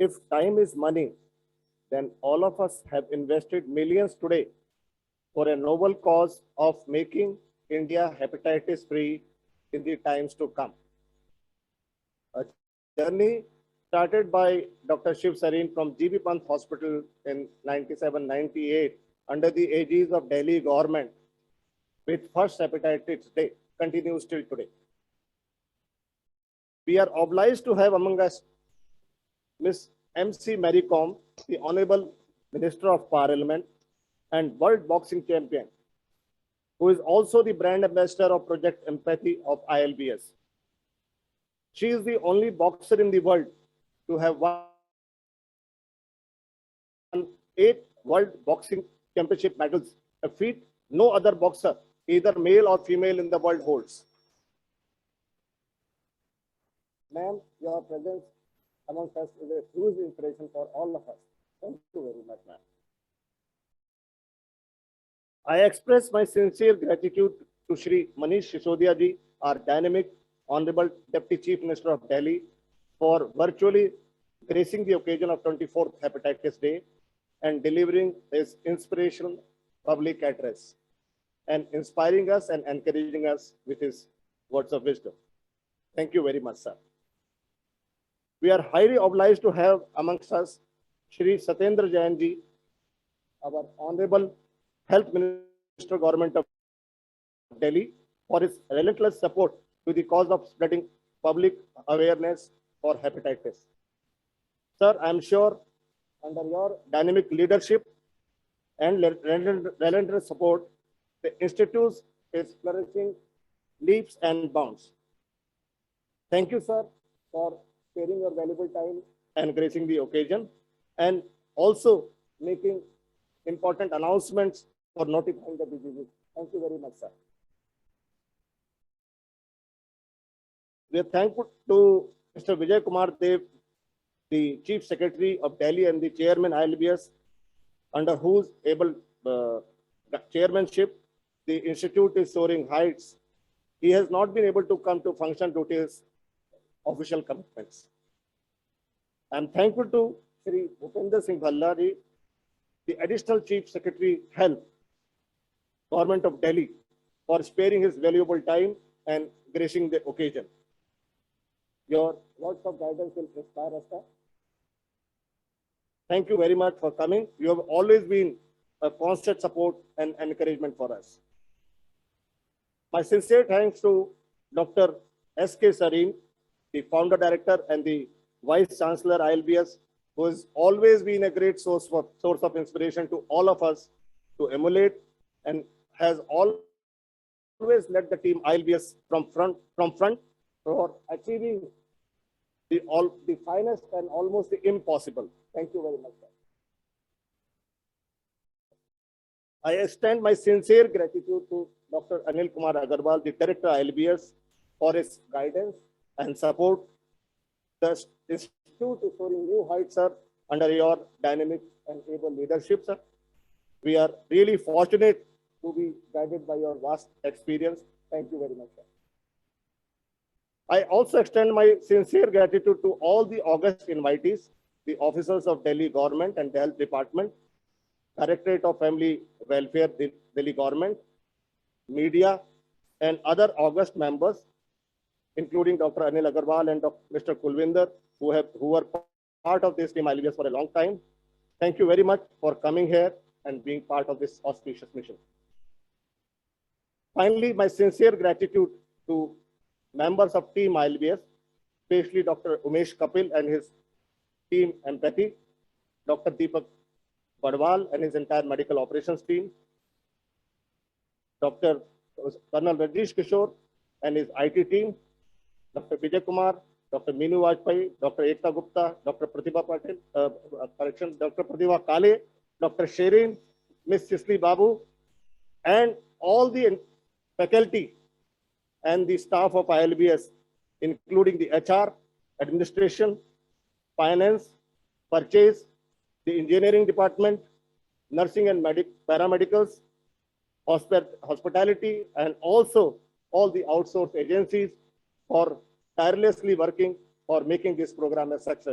If time is money, then all of us have invested millions today for a noble cause of making India hepatitis free in the times to come. A journey started by Dr. Shiv Sareen from GB Pant Hospital in 97-98 under the aegis of Delhi government with first hepatitis day continues till today. We are obliged to have among us Miss MC Mary Kom, the Honorable Minister of Parliament and World Boxing Champion, who is also the brand ambassador of Project Empathy of ILBS. She is the only boxer in the world to have won 8 World Boxing Championship medals, a feat no other boxer, either male or female in the world holds. Ma'am, your presence amongst us is a huge inspiration for all of us. Thank you very much, ma'am. I express my sincere gratitude to Shri Manish Sisodia ji, our dynamic Honorable Deputy Chief Minister of Delhi, for virtually gracing the occasion of 24th Hepatitis Day and delivering his inspirational public address and inspiring us and encouraging us with his words of wisdom. Thank you very much, sir. We are highly obliged to have amongst us Shri Satyendra Jain ji, our Honorable Health Minister, Government of Delhi, for his relentless support to the cause of spreading public awareness for hepatitis. Sir, I am sure under your dynamic leadership and relentless support, the Institute is flourishing leaps and bounds. Thank you, sir, for sparing your valuable time and gracing the occasion, and also making important announcements for notifying the diseases. Thank you very much, sir. We are thankful to Mr. Vijay Kumar Dev, the Chief Secretary of Delhi and the Chairman ILBS, under whose able chairmanship the Institute is soaring heights. He has not been able to come to function due to his official commitments. I am thankful to Shri Bhupender Singh Bhallari, the Additional Chief Secretary Health, Government of Delhi, for sparing his valuable time and gracing the occasion. Your words of guidance will inspire us, sir. Thank you very much for coming. You have always been a constant support and encouragement for us. My sincere thanks to Dr. S.K. Sareen, the Founder Director and the Vice Chancellor ILBS, who has always been a great source of inspiration to all of us to emulate, and has always led the team ILBS from front for achieving the finest and almost the impossible. Thank you very much, sir. I extend my sincere gratitude to Dr. Anil Kumar Agarwal, the Director ILBS, for his guidance and support. The Institute is soaring new heights, sir, under your dynamic and able leadership, sir. We are really fortunate to be guided by your vast experience. Thank you very much, sir. I also extend my sincere gratitude to all the august invitees, the officers of Delhi government and the Health Department, Directorate of Family Welfare, Delhi government, media, and other august members, including Dr. Anil Agarwal and Mr. Kulwinder, who were part of this team ILBS for a long time. Thank you very much for coming here and being part of this auspicious mission. Finally, my sincere gratitude to members of Team ILBS, especially Dr. Umesh Kapil and his team Empathy, Dr. Deepak Badwal and his entire medical operations team, Dr. Colonel Rajesh Kishore and his IT team, Dr. Vijay Kumar, Dr. Meenu Vajpayee, Dr. Ekta Gupta, Dr. Pratibha Patil, Dr. Pratibha Kale, Dr. Sherin, Ms. Sisli Babu, and all the faculty and the staff of ILBS, including the HR, administration, finance, purchase, the engineering department, nursing and paramedicals, hospitality, and also all the outsourced agencies for tirelessly working for making this program a success.